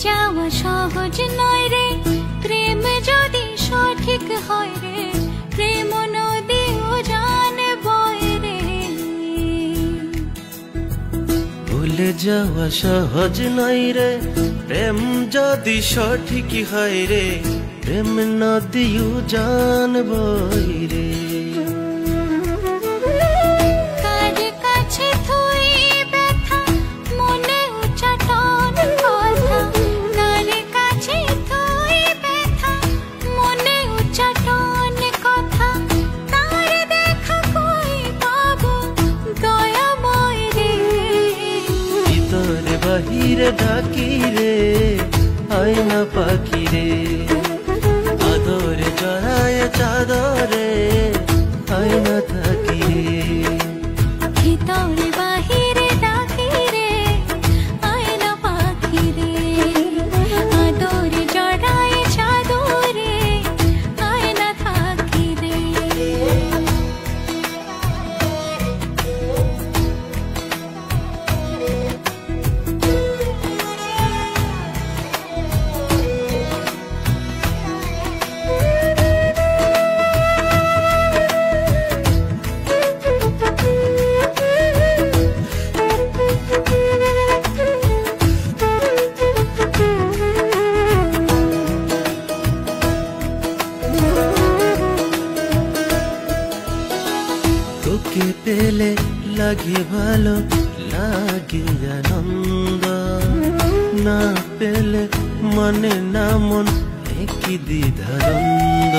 যাওয়া সহজ নয় রে, প্রেম যদি সঠিক হয় রে, প্রেম নদী উজান বয় রে। ভুলে যাওয়া সহজ নয় রে, প্রেম যদি সঠিক হয় রে, প্রেম নদী উজান বয় রে। বাহিরে ডাকি রে, আয়না পাখি রে, আদরে জড়ায় চাদরে, আয়না থাকি রে। ভিতরে বাহিরে ডাকি রে, আয়না পাখি রে, আদরে জড়ায় চাদরে, আয়না থাকি রে। তোকে পেলে লাগে ভালো, লাগে আনন্দ, না পেলে মনে না মন একই দ্বিধাদ্বন্দ্ব।